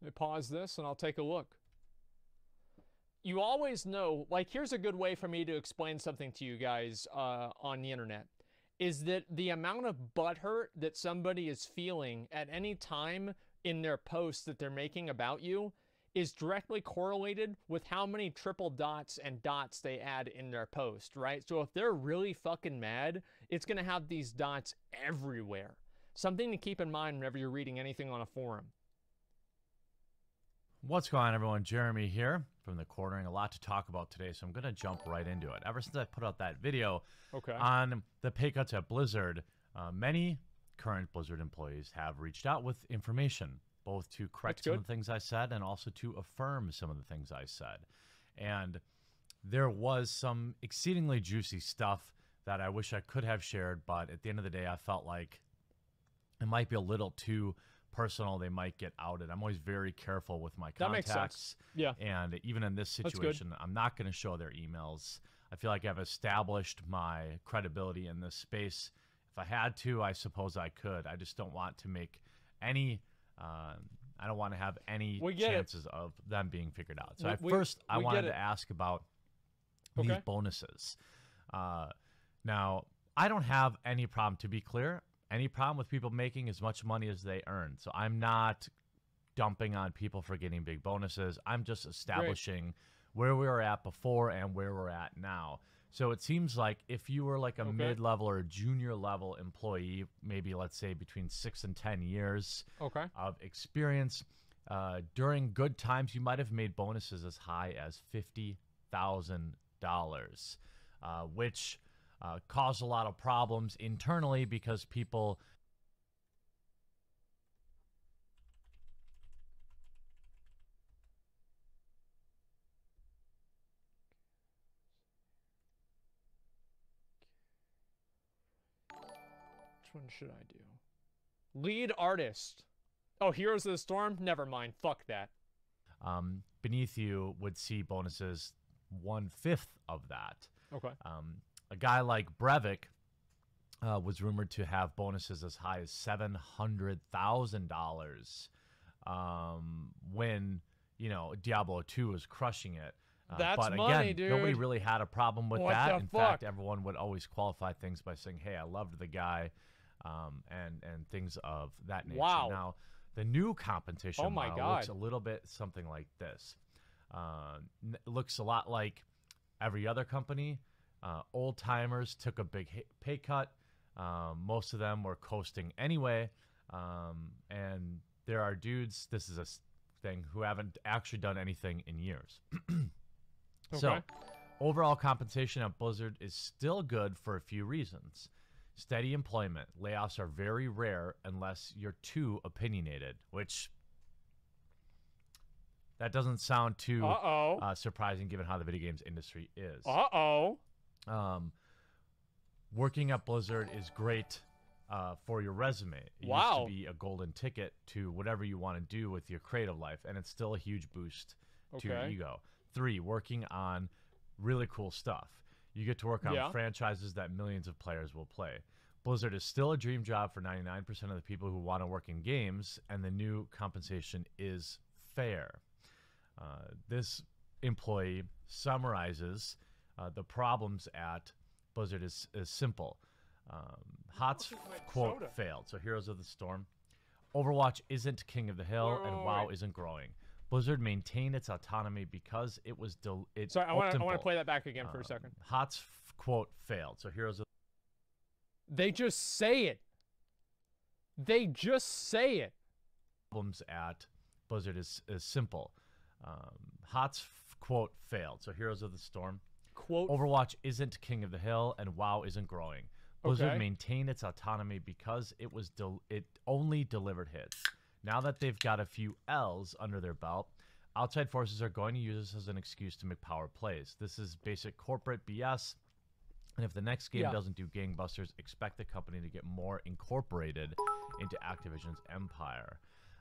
Let me pause this and I'll take a look. You always know, like, here's a good way for me to explain something to you guys on the internet, is that the amount of butthurt that somebody is feeling at any time in their post that they're making about you is directly correlated with how many triple dots and dots they add in their post, right? So if they're really fucking mad, it's going to have these dots everywhere. Something to keep in mind whenever you're reading anything on a forum. What's going on, everyone? Jeremy here from The Quartering. A lot to talk about today, so I'm going to jump right into it. Ever since I put out that video on the pay cuts at Blizzard, many current Blizzard employees have reached out with information, both to correct some of the things I said and also to affirm some of the things I said. And there was some exceedingly juicy stuff that I wish I could have shared, but at the end of the day, I felt like it might be a little too personal. They might get outed. I'm always very careful with my contacts. That makes sense. Yeah. And even in this situation, I'm not going to show their emails. I feel like I've established my credibility in this space. If I had to, I suppose I could. I just don't want to make any, I don't want to have any chances of them being figured out. So I wanted to ask about these bonuses. Now, I don't have any problem, to be clear, any problem with people making as much money as they earn. So I'm not dumping on people for getting big bonuses. I'm just establishing where we were at before and where we're at now. So it seems like if you were like a mid-level or junior level employee, maybe let's say between 6 and 10 years of experience, during good times, you might have made bonuses as high as $50,000, which caused a lot of problems internally because people Which one should I do? Lead artist. Oh, Heroes of the Storm? Never mind. Fuck that. Beneath you would see bonuses 1/5 of that. Okay. A guy like Brevik was rumored to have bonuses as high as $700,000 when, you know, Diablo 2 was crushing it. That's but money, again, dude. Nobody really had a problem with What that. the In fuck? fact, everyone would always qualify things by saying, hey, I loved the guy, and things of that nature. Wow. Now, the new compensation model looks a little bit something like this. It looks a lot like every other company. Old timers took a big pay cut. Most of them were coasting anyway. And there are dudes, this is a thing, who haven't actually done anything in years. So, overall compensation at Blizzard is still good for a few reasons. Steady employment. Layoffs are very rare unless you're too opinionated, which that doesn't sound too surprising given how the video games industry is. Working at Blizzard is great for your resume. It used to be a golden ticket to whatever you want to do with your creative life, and it's still a huge boost to your ego. 3, working on really cool stuff. You get to work on franchises that millions of players will play. Blizzard is still a dream job for 99% of the people who want to work in games, and the new compensation is fair. This employee summarizes the problems at Blizzard is simple. HOTS quote failed. So Heroes of the Storm. Overwatch isn't king of the hill, and WoW isn't growing. Blizzard maintained its autonomy because it was Sorry, I want to play that back again for a second. HOTS quote failed. So Heroes of They just say it. They just say it. Problems at Blizzard is simple. HOTS quote failed. So Heroes of the Storm. Quote. Overwatch isn't king of the hill, and WoW isn't growing. Blizzard maintained its autonomy because it was it only delivered hits. Now that they've got a few L's under their belt, outside forces are going to use this as an excuse to make power plays. This is basic corporate BS, and if the next game doesn't do gangbusters, expect the company to get more incorporated into Activision's empire.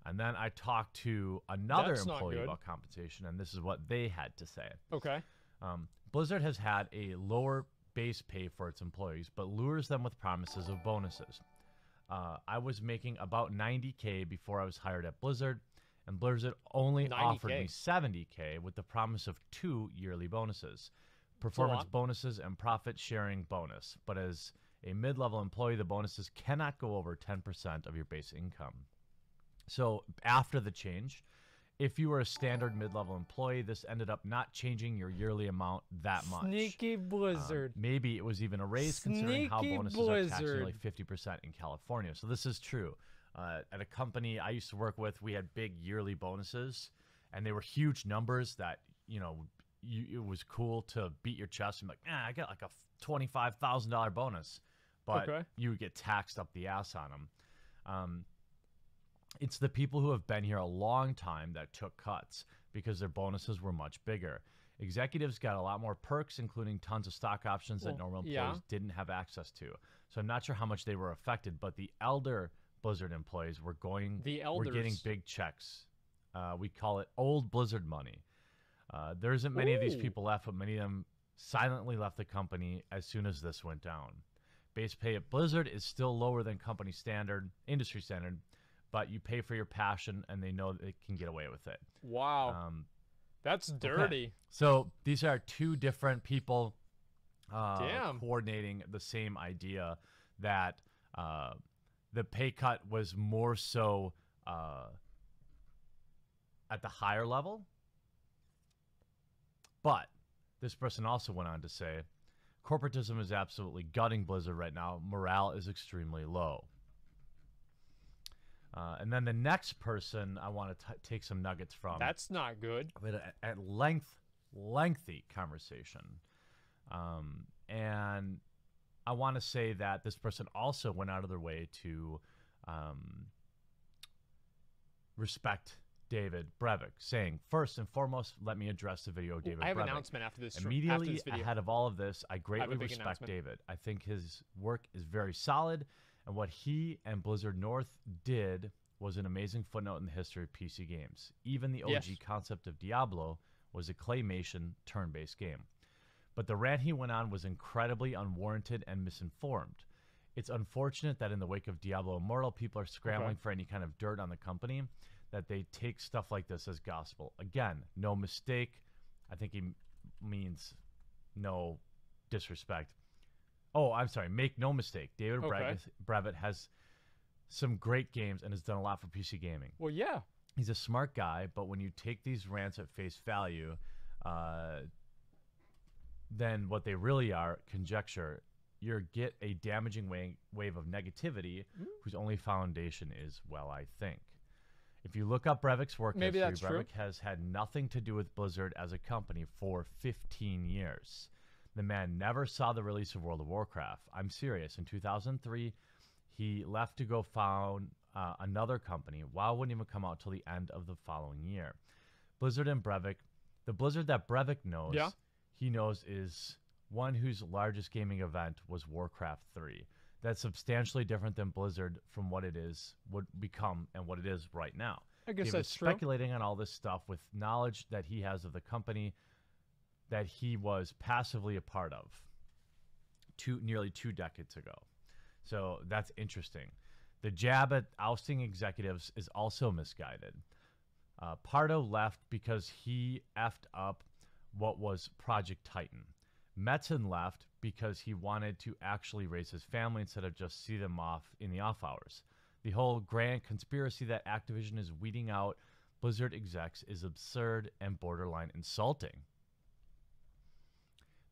And then I talked to another employee about compensation, and this is what they had to say. Blizzard has had a lower base pay for its employees, but lures them with promises of bonuses. I was making about $90K before I was hired at Blizzard, and Blizzard only 90K. offered me $70K with the promise of 2 yearly bonuses, performance bonuses and profit sharing bonus. But as a mid-level employee, the bonuses cannot go over 10% of your base income. So after the change, if you were a standard mid-level employee, this ended up not changing your yearly amount that much. Sneaky Blizzard. Maybe it was even a raise considering how bonuses are taxed nearly 50% in California. So this is true. At a company I used to work with, we had big yearly bonuses, and they were huge numbers that, you know, it was cool to beat your chest and be like, I got like a $25,000 bonus. But you would get taxed up the ass on them. It's the people who have been here a long time that took cuts because their bonuses were much bigger. Executives got a lot more perks, including tons of stock options that normal employees didn't have access to. So I'm not sure how much they were affected, but the elder Blizzard employees were getting big checks. We call it old Blizzard money. There isn't many of these people left, but many of them silently left the company as soon as this went down. Base pay at Blizzard is still lower than company standard, industry standard, but you pay for your passion, and they know they can get away with it. Wow. That's dirty. Okay. So these are two different people coordinating the same idea that the pay cut was more so at the higher level. But this person also went on to say, corporatism is absolutely gutting Blizzard right now. Morale is extremely low. And then the next person I want to take some nuggets from. That's not good. At lengthy conversation. And I want to say that this person also went out of their way to respect David Brevik, saying, first and foremost, let me address the video of David Brevik. I have an announcement after this. Immediately ahead of all of this, I greatly respect David. I think his work is very solid, and what he and Blizzard North did was an amazing footnote in the history of PC games. Even the OG concept of Diablo was a claymation turn-based game. But the rant he went on was incredibly unwarranted and misinformed. It's unfortunate that in the wake of Diablo Immortal, people are scrambling for any kind of dirt on the company, that they take stuff like this as gospel. Again, no mistake. I think he means no disrespect. Oh, I'm sorry. Make no mistake. David Brevik has some great games and has done a lot for PC gaming. Well, yeah. He's a smart guy, but when you take these rants at face value, then what they really are, conjecture, you get a damaging wave of negativity whose only foundation is, well, I think. If you look up Brevik's work history, Brevik has had nothing to do with Blizzard as a company for 15 years. The man never saw the release of World of Warcraft. I'm serious. In 2003, he left to go found another company. WoW wouldn't even come out till the end of the following year. Blizzard and Brevik, the Blizzard that Brevik knows, he knows is one whose largest gaming event was Warcraft 3. That's substantially different than Blizzard from what it is, would become, and what it is right now. I guess David's that's speculating on all this stuff with knowledge that he has of the company that he was passively a part of nearly 2 decades ago. So that's interesting. The jab at ousting executives is also misguided. Pardo left because he effed up what was Project Titan. Metzen left because he wanted to actually raise his family instead of just see them off in the off hours. The whole grand conspiracy that Activision is weeding out Blizzard execs is absurd and borderline insulting.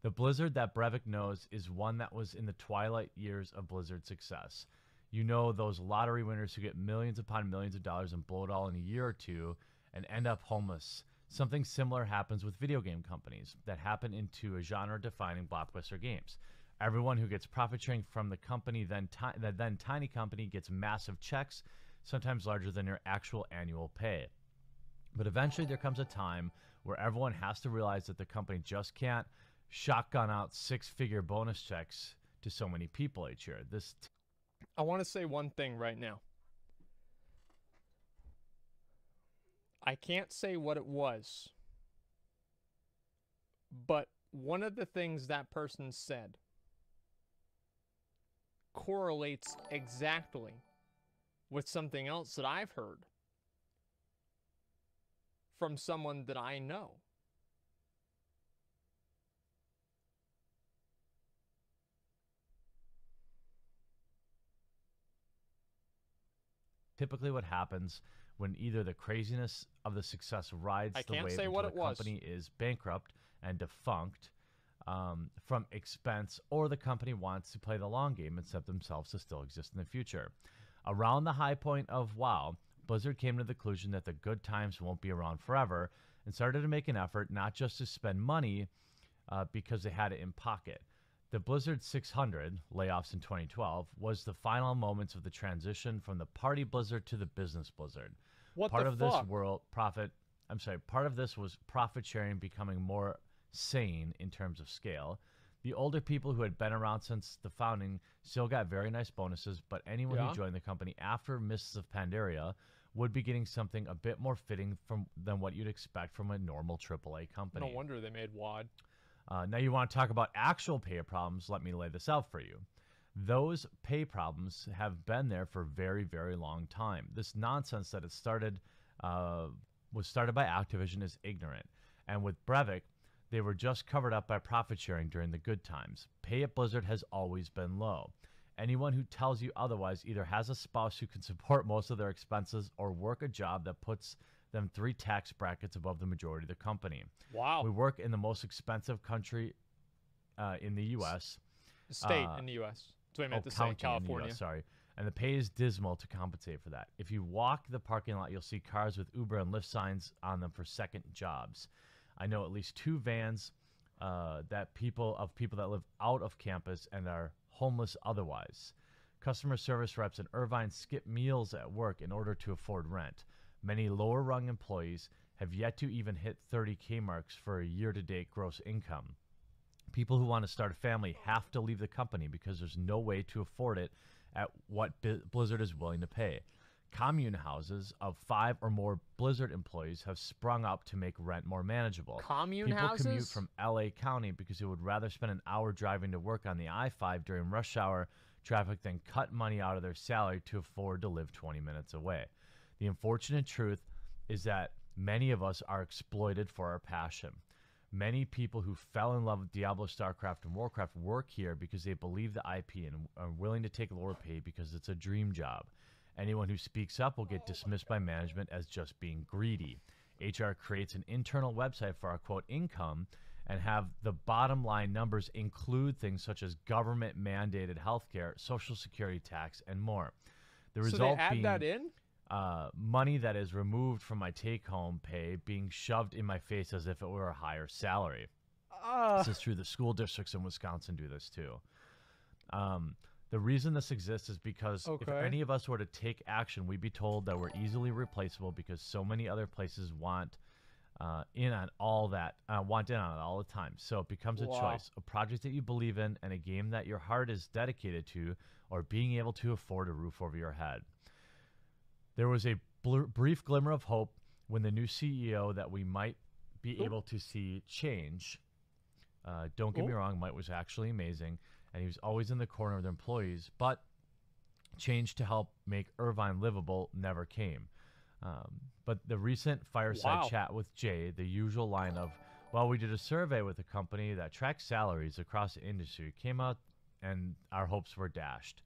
The Blizzard that Brevik knows is one that was in the twilight years of Blizzard's success. You know, those lottery winners who get millions upon millions of dollars and blow it all in a year or two and end up homeless. Something similar happens with video game companies that happen into a genre-defining blockbuster games. Everyone who gets profit sharing from the company, then tiny company, gets massive checks, sometimes larger than your actual annual pay. But eventually there comes a time where everyone has to realize that the company just can't shotgun out 6-figure bonus checks to so many people each year. I want to say one thing right now. I can't say what it was, but one of the things that person said correlates exactly with something else that I've heard. from someone that I know. Typically what happens when either the craziness of the success rides the wave until the company is bankrupt and defunct from expense, or the company wants to play the long game and set themselves to still exist in the future. Around the high point of WoW, Blizzard came to the conclusion that the good times won't be around forever and started to make an effort not just to spend money because they had it in pocket. The Blizzard 600 layoffs in 2012 was the final moments of the transition from the party Blizzard to the business Blizzard. Part of this was profit sharing becoming more sane in terms of scale. The older people who had been around since the founding still got very nice bonuses, but anyone who joined the company after Mists of Pandaria would be getting something a bit more fitting than what you'd expect from a normal AAA company. No wonder they made WoD. Now you want to talk about actual pay problems, let me lay this out for you. Those pay problems have been there for a very, very long time. This nonsense that was started by Activision is ignorant. And with Brevik, they were just covered up by profit sharing during the good times. Pay at Blizzard has always been low. Anyone who tells you otherwise either has a spouse who can support most of their expenses or work a job that puts them 3 tax brackets above the majority of the company. Wow. We work in the most expensive country in the U.S. State in the U.S. That's what I meant to say, California. US, sorry. And the pay is dismal to compensate for that. If you walk the parking lot, you'll see cars with Uber and Lyft signs on them for second jobs. I know at least 2 vans people that live out of campus and are homeless otherwise. Customer service reps in Irvine skip meals at work in order to afford rent. Many lower-rung employees have yet to even hit 30K marks for a year-to-date gross income. People who want to start a family have to leave the company because there's no way to afford it at what Blizzard is willing to pay. Commune houses of 5 or more Blizzard employees have sprung up to make rent more manageable. People commute from LA County because they would rather spend an hour driving to work on the I-5 during rush hour traffic than cut money out of their salary to afford to live 20 minutes away. The unfortunate truth is that many of us are exploited for our passion. Many people who fell in love with Diablo, StarCraft, and Warcraft work here because they believe the IP and are willing to take lower pay because it's a dream job. Anyone who speaks up will get dismissed by management as just being greedy. HR creates an internal website for our, quote, income and have the bottom line numbers include things such as government-mandated healthcare, Social Security tax, and more. The result being that in? Money that is removed from my take-home pay being shoved in my face as if it were a higher salary. This is true. The school districts in Wisconsin do this too. The reason this exists is because if any of us were to take action, we'd be told that we're easily replaceable because so many other places want in on all that, want in on it all the time. So it becomes a choice, a project that you believe in and a game that your heart is dedicated to, or being able to afford a roof over your head. There was a brief glimmer of hope when the new CEO that we might be able to see change. Don't get me wrong, Mike was actually amazing, and he was always in the corner of the employees, but change to help make Irvine livable never came. But the recent fireside chat with Jay, the usual line of, well, we did a survey with a company that tracks salaries across the industry, came out and our hopes were dashed.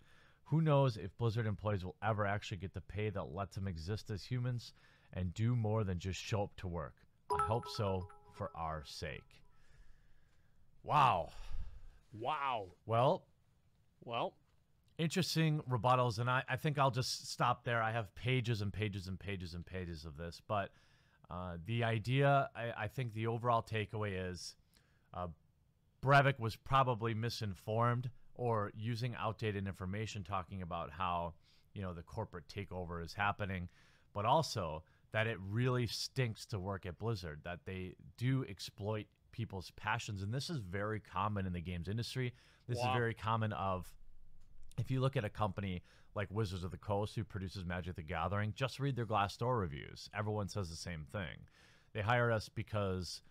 Who knows if Blizzard employees will ever actually get the pay that lets them exist as humans and do more than just show up to work. I hope so, for our sake. Wow. Well, interesting rebuttals, and I think I'll just stop there. I have pages and pages and pages and pages of this, but the idea, I think the overall takeaway is Brevik was probably misinformed or using outdated information, talking about how, you know, the corporate takeover is happening, but also that it really stinks to work at Blizzard, that they do exploit people's passions. And this is very common in the games industry. This is very common if you look at a company like Wizards of the Coast, who produces Magic the Gathering, just read their Glassdoor reviews. Everyone says the same thing. They hired us because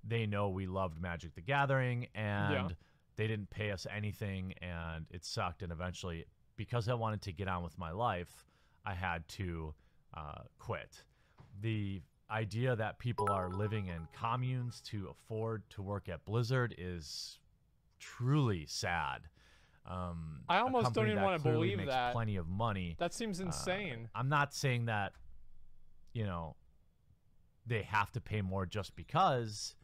they know we loved Magic the Gathering, and they didn't pay us anything, and it sucked. And eventually, because I wanted to get on with my life, I had to quit. The idea that people are living in communes to afford to work at Blizzard is truly sad. I almost don't even want to believe makes that. Plenty of money. That seems insane. I'm not saying that, you know, they have to pay more just because.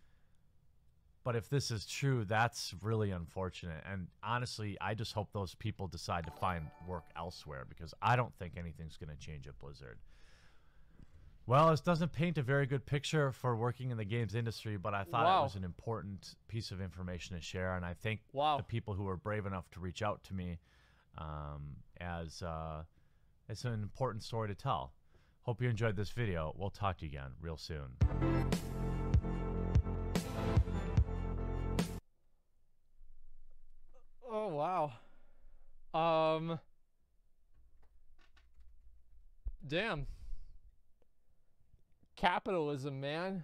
But if this is true, that's really unfortunate. And honestly, I just hope those people decide to find work elsewhere, because I don't think anything's going to change at Blizzard. Well, this doesn't paint a very good picture for working in the games industry, but I thought it was an important piece of information to share. And I thank the people who were brave enough to reach out to me as it's an important story to tell. Hope you enjoyed this video. We'll talk to you again real soon. Oh, wow. Damn. Capitalism, man.